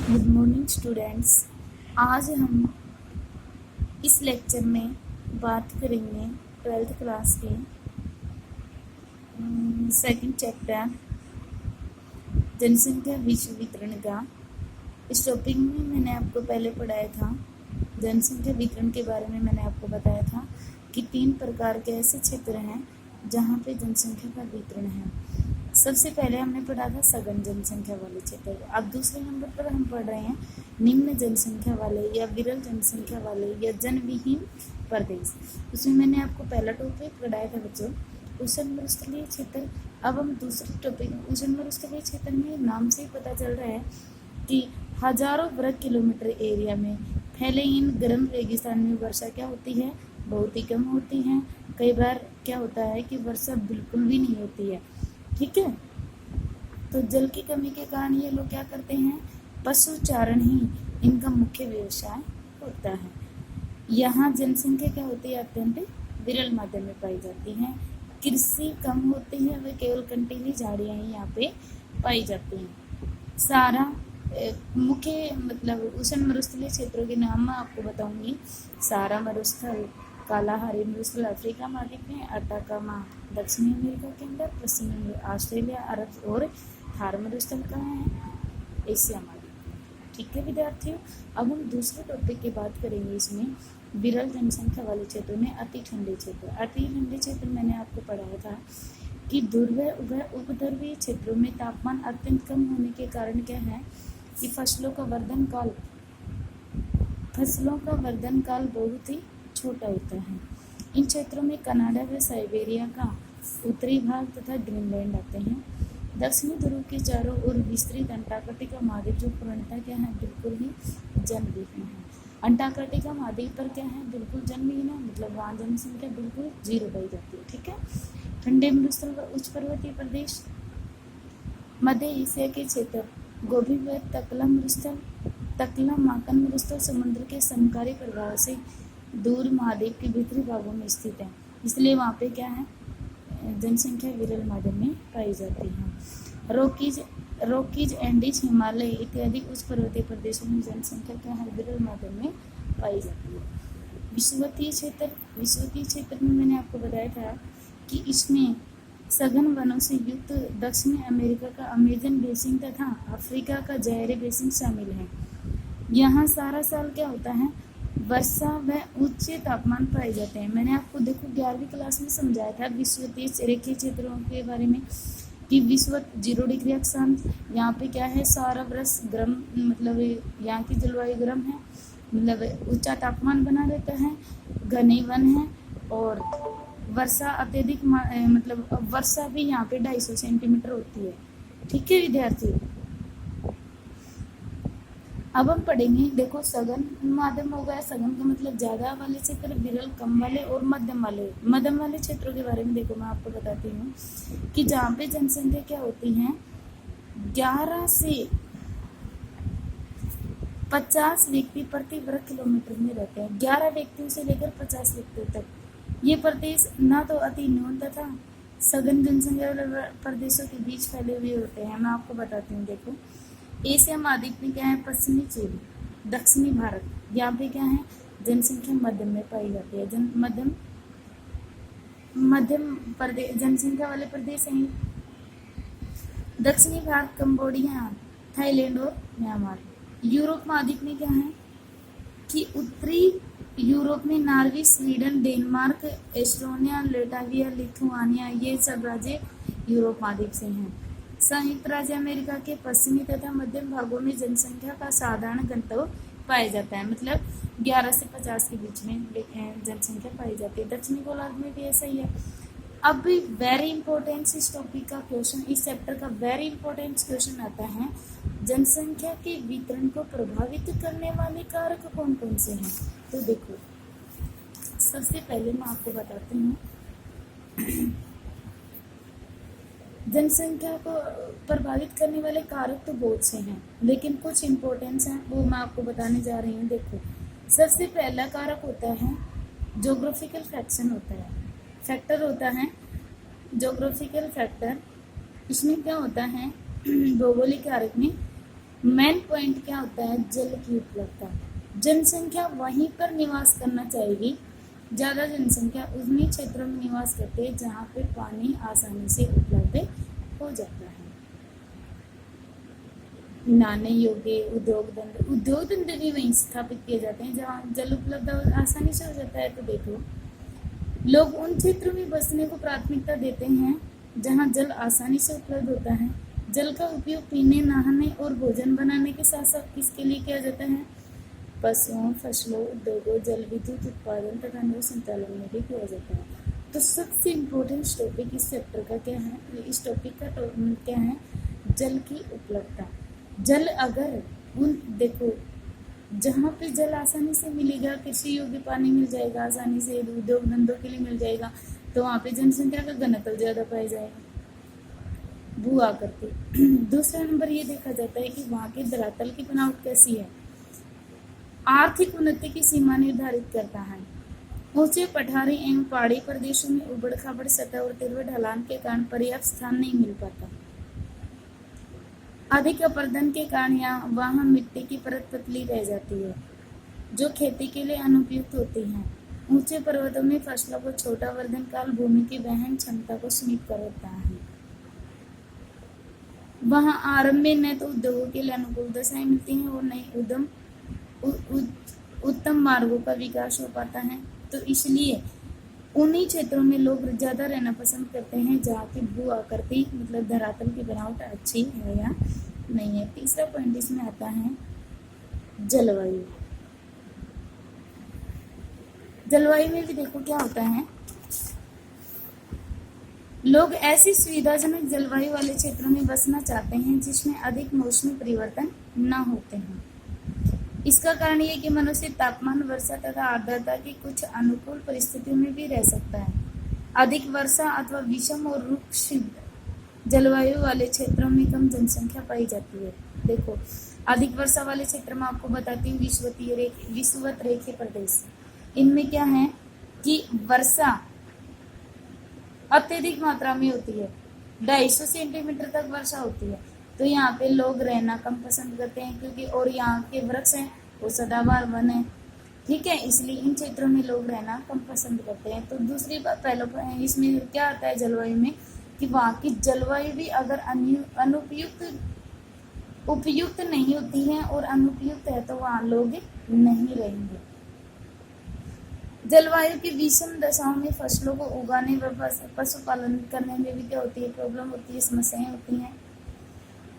Good morning students. आज हम इस लेक्चर में बात करेंगे 12th क्लास के सेकंड चैप्टर जनसंख्या विश्व वितरण का। इस टॉपिक में मैंने आपको पहले पढ़ाया था, जनसंख्या वितरण के बारे में मैंने आपको बताया था कि 3 प्रकार के ऐसे क्षेत्र हैं जहाँ पे जनसंख्या का वितरण है। सबसे पहले हमने पढ़ा था सघन जनसंख्या वाले क्षेत्र। अब दूसरे नंबर पर हम पढ़ रहे हैं निम्न जनसंख्या वाले या विरल जनसंख्या वाले या जनविहीन प्रदेश। उसमें मैंने आपको पहला टॉपिक पढ़ाया था बच्चों, उष्ण मरुस्थलीय क्षेत्र। अब हम दूसरे टॉपिक उष्ण मरुस्थलीय क्षेत्र में नाम से ही पता चल रहा है कि हजारों वर्ग किलोमीटर एरिया में फैले इन गर्म रेगिस्तान में वर्षा क्या होती है, बहुत ही कम होती है। कई बार क्या होता है कि वर्षा बिल्कुल भी नहीं होती है। ठीक है, तो जल की कमी के कारण ये लोग क्या करते हैं, पशुचारण ही इनका मुख्य व्यवसाय होता है। यहाँ जनसंख्या क्या होती है, अत्यंत विरल माध्यम में पाई जाती है। कृषि कम होती है, वे केवल कंटीली झाड़ियाँ ही यहाँ पे पाई जाती हैं। सारा मुख्य मतलब उष्ण मरुस्थलीय क्षेत्रों के नाम मैं आपको बताऊंगी। सारा मरुस्थल, कालाहारी मरुस्थल अफ्रीका महाद्वीप में, अटाकामा दक्षिणी अमेरिका के अंदर, पश्चिमी ऑस्ट्रेलिया, अरब और थार मरुस्थल कहाँ है, एशिया महाद्वीप। ठीक है विद्यार्थियों, अब हम दूसरे टॉपिक की बात करेंगे। इसमें विरल जनसंख्या वाले क्षेत्रों में अति ठंडे क्षेत्र। अति ठंडे क्षेत्र मैंने आपको पढ़ाया था कि ध्रुवीय उपध्रुवीय क्षेत्रों में तापमान अत्यंत कम होने के कारण क्या है कि फसलों का वर्धन काल बहुत ही छोटा होता है। इन क्षेत्रों में कनाडा व साइबेरिया का उत्तरी भाग तथा ग्रीनलैंड आते हैं। दक्षिणी ध्रुव के चारों ओर विस्तृत अंटार्कटिका महाद्वीप जो पूर्णतः क्या है, बिल्कुल ही जनविहीन है। अंटार्कटिका महाद्वीप पर क्या है, बिल्कुल जनविहीन है, मतलब वहाँ जनसंख्या बिल्कुल 0 पाई जाती है। ठीक है, ठंडे मरुस्थल व उच्च पर्वतीय प्रदेश, मध्य एशिया के क्षेत्र, गोबी व तकला माकन मरुस्थल समुद्र के समकारी प्रभाव से दूर महाद्वीप के भीतरी भागों में स्थित है, इसलिए वहाँ पे क्या है, जनसंख्या विरल माध्यम में पाई जाती है। रॉकीज एंडीज हिमालय इत्यादि उच्च पर्वतीय प्रदेशों में जनसंख्या क्या है, विरल माध्यम में पाई जाती है। विषुवतीय क्षेत्र में मैंने आपको बताया था कि इसमें सघन वनों से युक्त दक्षिणी अमेरिका का अमेजन बेसिन तथा अफ्रीका का जायरे बेसिन शामिल है। यहाँ सारा साल क्या होता है, वर्षा व उच्च तापमान पाए जाते हैं। मैंने आपको देखो 11वीं क्लास में समझाया था विषुवतीय रेखीय क्षेत्रों के बारे में कि विषुवत 0 डिग्री अक्षांश, यहाँ पे क्या है, सारा वर्ष गर्म, मतलब यहाँ की जलवायु गर्म है, मतलब ऊंचा तापमान बना रहता है, घने वन है और वर्षा अत्यधिक, मतलब वर्षा भी यहाँ पे 250 सेंटीमीटर होती है। ठीक है विद्यार्थी, अब हम पढ़ेंगे, देखो सघन माध्यम हो गया, सघन का मतलब ज्यादा वाले क्षेत्र, विरल कम वाले और मध्यम वाले क्षेत्रों के बारे में देखो मैं आपको बताती हूँ कि जहाँ पे जनसंख्या क्या होती है, 11 से 50 व्यक्ति प्रति वर्ग किलोमीटर में रहते हैं। 11 व्यक्तियों से लेकर 50 व्यक्तियों तक। ये प्रदेश ना तो अति न्यून तथा सघन जनसंख्या वाले प्रदेशों के बीच फैले हुए होते हैं। मैं आपको बताती हूँ, देखो एशिया महाद्वीप में क्या है, पश्चिमी चीन, दक्षिणी भारत, यहाँ पे क्या है, जनसंख्या मध्यम में पाई जाती है। मध्यम प्रदेश जनसंख्या वाले प्रदेश हैं। दक्षिणी भाग कंबोडिया, थाईलैंड और म्यांमार। यूरोप महाद्वीप में क्या है कि उत्तरी यूरोप में Norway, Sweden, Denmark, Estonia, Latvia, Lithuania, ये सब राज्य यूरोप महाद्वीप से हैं। संयुक्त राज्य अमेरिका के पश्चिमी तथा मध्यम भागों में जनसंख्या का साधारण घनत्व पाया जाता है, मतलब 11 से 50 के बीच में जनसंख्या पाई जाती है। दक्षिणी गोलार्ध में भी ऐसा ही है। अब वेरी इंपॉर्टेंट इस टॉपिक का क्वेश्चन, इस चैप्टर का वेरी इंपॉर्टेंट क्वेश्चन आता है, जनसंख्या के वितरण को प्रभावित करने वाले कारक कौन कौन से हैं। तो देखो सबसे पहले मैं आपको बताती हूँ, जनसंख्या को प्रभावित करने वाले कारक तो बहुत से हैं, लेकिन कुछ इम्पोर्टेंस हैं वो मैं आपको बताने जा रही हूँ। देखो सबसे पहला कारक होता है जोग्राफिकल फैक्टर होता है जोग्राफिकल फैक्टर। इसमें क्या होता है, भौगोलिक कारक में मेन पॉइंट क्या होता है, जल की उपलब्धता। जनसंख्या वहीं पर निवास करना चाहेगी, ज़्यादा जनसंख्या उन्हीं क्षेत्रों में निवास करते हैं जहाँ पे पानी आसानी से उपलब्ध हो जाता है। नहाने योग्य उद्योग धंधे भी वहीं स्थापित किए जाते हैं जहाँ जल उपलब्ध आसानी से हो जाता है। तो देखो, लोग उन क्षेत्रों में बसने को प्राथमिकता देते हैं जहाँ जल आसानी से उपलब्ध होता है। जल का उपयोग पीने, नहाने और भोजन बनाने के साथ साथ किसके लिए किया जाता है, पशुओं, फसलों, उद्योगों, जल विद्युत उत्पादन तथा अन्य संचालन में भी किया जाता है। तो सबसे इम्पोर्टेंट टॉपिक इस चैप्टर का क्या है, इस टॉपिक का क्या है, जल की उपलब्धता। जल अगर देखो, जहाँ पे जल आसानी से मिलेगा, कृषि योग्य पानी मिल जाएगा आसानी से, उद्योग धंधों के लिए मिल जाएगा, तो वहाँ पे जनसंख्या का घनत्व ज़्यादा पाया जाएगा। भू आकृति। दूसरा नंबर ये देखा जाता है कि वहाँ के धरातल की बनावट कैसी है, आर्थिक उन्नति की सीमा निर्धारित करता है। ऊंचे पठारी एवं पहाड़ी प्रदेशों में उबड़ खाबड़ सतह और तिरवे ढलान के कारण पर्याप्त स्थान नहीं मिल पाता। अधिक अपरदन के कारण वहाँ मिट्टी की परत पतली रह जाती है जो खेती के लिए अनुपयुक्त होती है। ऊंचे पर्वतों में फसलों को छोटा वर्धन काल भूमि की वहन क्षमता को सीमित करता है। वहाँ आरंभ में न तो उद्योगों के लिए अनुकूल दशाएं मिलती हैं और न ही उत्तम मार्गों का विकास हो पाता है। तो इसलिए उन्हीं क्षेत्रों में लोग ज़्यादा रहना पसंद करते हैं जहाँ की भू आकृति मतलब धरातल की बनावट अच्छी है या नहीं है। तीसरा पॉइंट इसमें आता है जलवायु। जलवायु में भी देखो क्या होता है, लोग ऐसी सुविधाजनक जलवायु वाले क्षेत्रों में बसना चाहते हैं जिसमें अधिक मौसमी परिवर्तन न होते हैं। इसका कारण ये कि मनुष्य तापमान, वर्षा तथा आर्द्रता की कुछ अनुकूल परिस्थितियों में भी रह सकता है। अधिक वर्षा अथवा विषम और रुक्ष जलवायु वाले क्षेत्रों में कम जनसंख्या पाई जाती है। देखो, अधिक वर्षा वाले क्षेत्र में आपको बताती हूँ विषुवत रेखीय प्रदेश। इनमें क्या है कि वर्षा अत्यधिक मात्रा में होती है, 250 सेंटीमीटर तक वर्षा होती है। तो यहाँ पे लोग रहना कम पसंद करते हैं क्योंकि और यहाँ के वृक्ष हैं वो सदाबहार वन है, ठीक है, इसलिए इन क्षेत्रों में लोग रहना कम पसंद करते हैं। तो दूसरी बात, पहले इसमें क्या आता है जलवायु में कि वहाँ की जलवायु भी अगर उपयुक्त नहीं होती है और अनुपयुक्त है तो वहाँ लोग नहीं रहेंगे। जलवायु की विषम दशाओं में फसलों को उगाने व पशुपालन करने में भी क्या होती है, प्रॉब्लम होती है, समस्याएं होती हैं।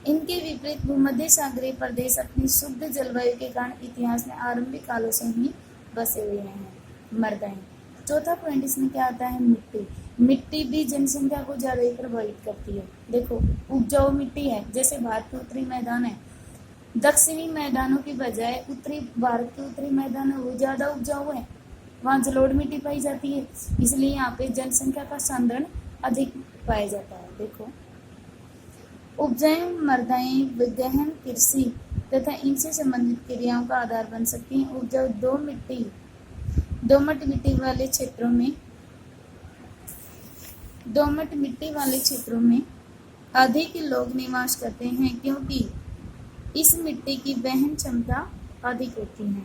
इनके विपरीत भूमध्य सागरीय प्रदेश अपनी शुद्ध जलवायु के कारण इतिहास में आरंभिक कालों से ही बसे हुए हैं, मर गए। चौथा पॉइंट इसमें क्या आता है, मिट्टी। मिट्टी भी जनसंख्या को ज़्यादा ही प्रभावित करती है। देखो, उपजाऊ मिट्टी है, जैसे भारत के उत्तरी मैदान है, दक्षिणी मैदानों की बजाय भारत के उत्तरी मैदान है वो ज़्यादा उपजाऊ है, वहाँ जलोढ़ मिट्टी पाई जाती है, इसलिए यहाँ पे जनसंख्या का सांद्रण अधिक पाया जाता है। देखो, उपजाऊ मृदाएं गहन कृषि तथा इनसे संबंधित क्रियाओं का आधार बन सकती हैं। उपजाऊ दोमट मिट्टी वाले क्षेत्रों में अधिक लोग निवास करते हैं क्योंकि इस मिट्टी की वहन क्षमता अधिक होती है।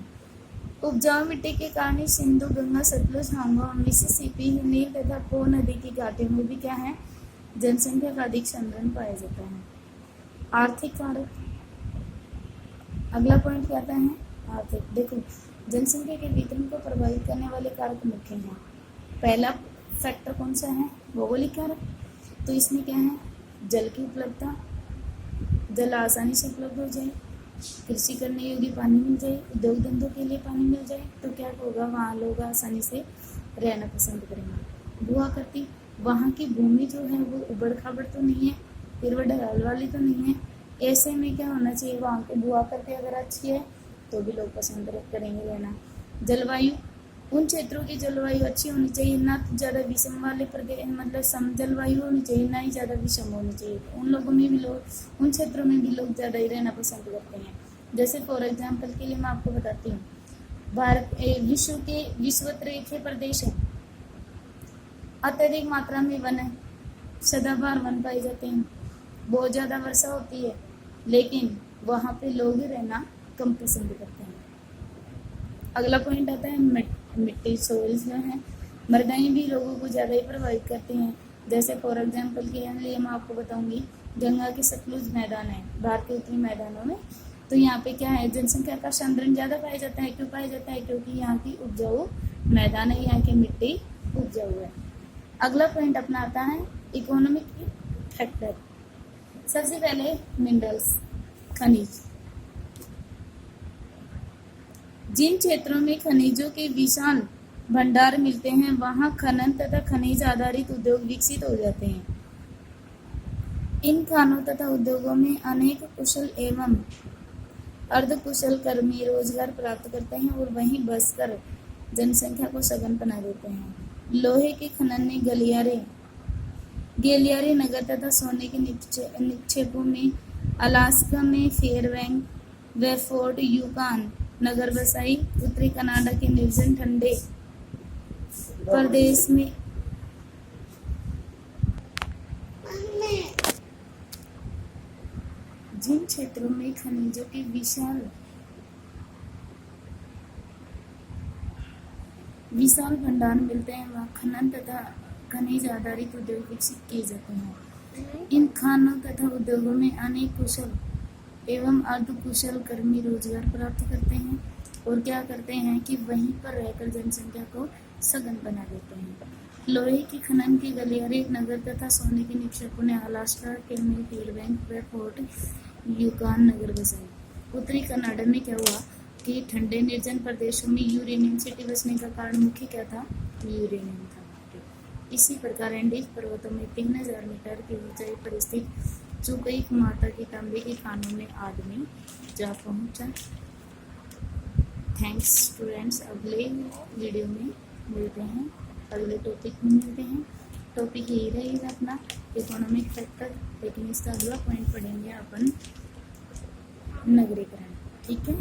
उपजाऊ मिट्टी के कारण सिंधु, गंगा, सतलुज, हांगो, मिसिसिपी, नील तथा पो नदी की घाटियों में भी क्या है, जनसंख्या का अधिक संग्रहण पाया जाता है। आर्थिक कारक, अगला पॉइंट क्या आता है, आर्थिक। देखो, जनसंख्या के वितरण को प्रभावित करने वाले कारक मुख्य हैं। पहला फैक्टर कौन सा है, भौगोलिक कारक। तो इसमें क्या है, जल की उपलब्धता, जल आसानी से उपलब्ध हो जाए, कृषि करने योग्य पानी मिल जाए, उद्योग धंधों के लिए पानी मिल जाए, तो क्या होगा, वहाँ लोग आसानी से रहना पसंद करेंगे। भू आकृति, वहाँ की भूमि जो है वो उबड़ खाबड़ तो नहीं है, तिरवा ढलान वाली तो नहीं है, ऐसे में क्या होना चाहिए, वहाँ की भू आकृति अगर अच्छी है तो भी लोग पसंद करेंगे रहना। जलवायु, उन क्षेत्रों की जलवायु अच्छी होनी चाहिए, ना तो ज़्यादा विषम वाले प्रदेश मतलब सम जलवायु होनी चाहिए, ना ही ज़्यादा विषम होनी चाहिए। उन लोगों में भी लोग, उन क्षेत्रों में भी लोग ज़्यादा ही रहना पसंद करते हैं। जैसे फॉर एग्जाम्पल के लिए मैं आपको बताती हूँ, भारत विश्व के विषुवत रेखीय प्रदेश है, अत्यधिक मात्रा में वन है, सदाबहार वन पाए जाते हैं, बहुत ज़्यादा वर्षा होती है, लेकिन वहाँ पे लोग रहना कम पसंद करते हैं। अगला पॉइंट आता है मिट्टी। सोइल्स जो है मृदाएं भी लोगों को ज़्यादा ही प्रभावित करती हैं। जैसे फॉर एग्जाम्पल के लिए मैं आपको बताऊंगी, गंगा के सतलुज मैदान है भारत के उत्तरी मैदानों में, तो यहाँ पे क्या है, जनसंख्या का सांद्रण ज़्यादा पाया जाता है। क्यों पाया जाता है? क्योंकि यहाँ की उपजाऊ मैदान है, यहाँ की मिट्टी उपजाऊ है। अगला पॉइंट अपना आता है इकोनॉमिक फैक्टर। सबसे पहले मिनरल्स, खनिज। जिन क्षेत्रों में खनिजों के विशाल भंडार मिलते हैं वहां खनन तथा खनिज आधारित उद्योग विकसित हो जाते हैं। इन खानों तथा उद्योगों में अनेक कुशल एवं अर्धकुशल कर्मी रोजगार प्राप्त करते हैं और वहीं बसकर जनसंख्या को सघन बना देते हैं। लोहे के खनन में गलियारे नगर तथा सोने के निक्षेपों में अलास्का में फेयरबैंक व फोर्ट यूकॉन नगर बसाई। उत्तरी कनाडा के निर्जन ठंडे प्रदेश में जिन क्षेत्रों में खनिजों के विशाल भंडार मिलते हैं वहाँ खनन तथा खनिज आधारित उद्योग विकसित किए जाते हैं। इन खानों तथा उद्योगों में अनेक कुशल एवं अर्धकुशल कर्मी रोजगार प्राप्त करते हैं और क्या करते हैं कि वहीं पर रहकर जनसंख्या को सघन बना देते हैं। लोहे की खनन के गलियारे नगर तथा सोने के निक्षेपों ने अलास्का के में फेयरबैंक व फोर्ट यूकॉन नगर बसाए। उत्तरी कनाडा में क्या हुआ कि ठंडे निर्जन प्रदेशों में यूरेनियम सिटी बसने का कारण मुख्य क्या था? यूरेनियम था। इसी प्रकार एंडीज पर्वतों में 3000 मीटर की ऊंचाई पर स्थित चुकई माता की तांबे की खानों में आदमी जा पहुंचा। Thanks students. अगले वीडियो में मिलते हैं, अगले टॉपिक में मिलते हैं। टॉपिक यही रहेगा अपना इकोनॉमिक फैक्टर, लेकिन इसका अगला पॉइंट पढ़ेंगे अपन नगरीकरण। ठीक है।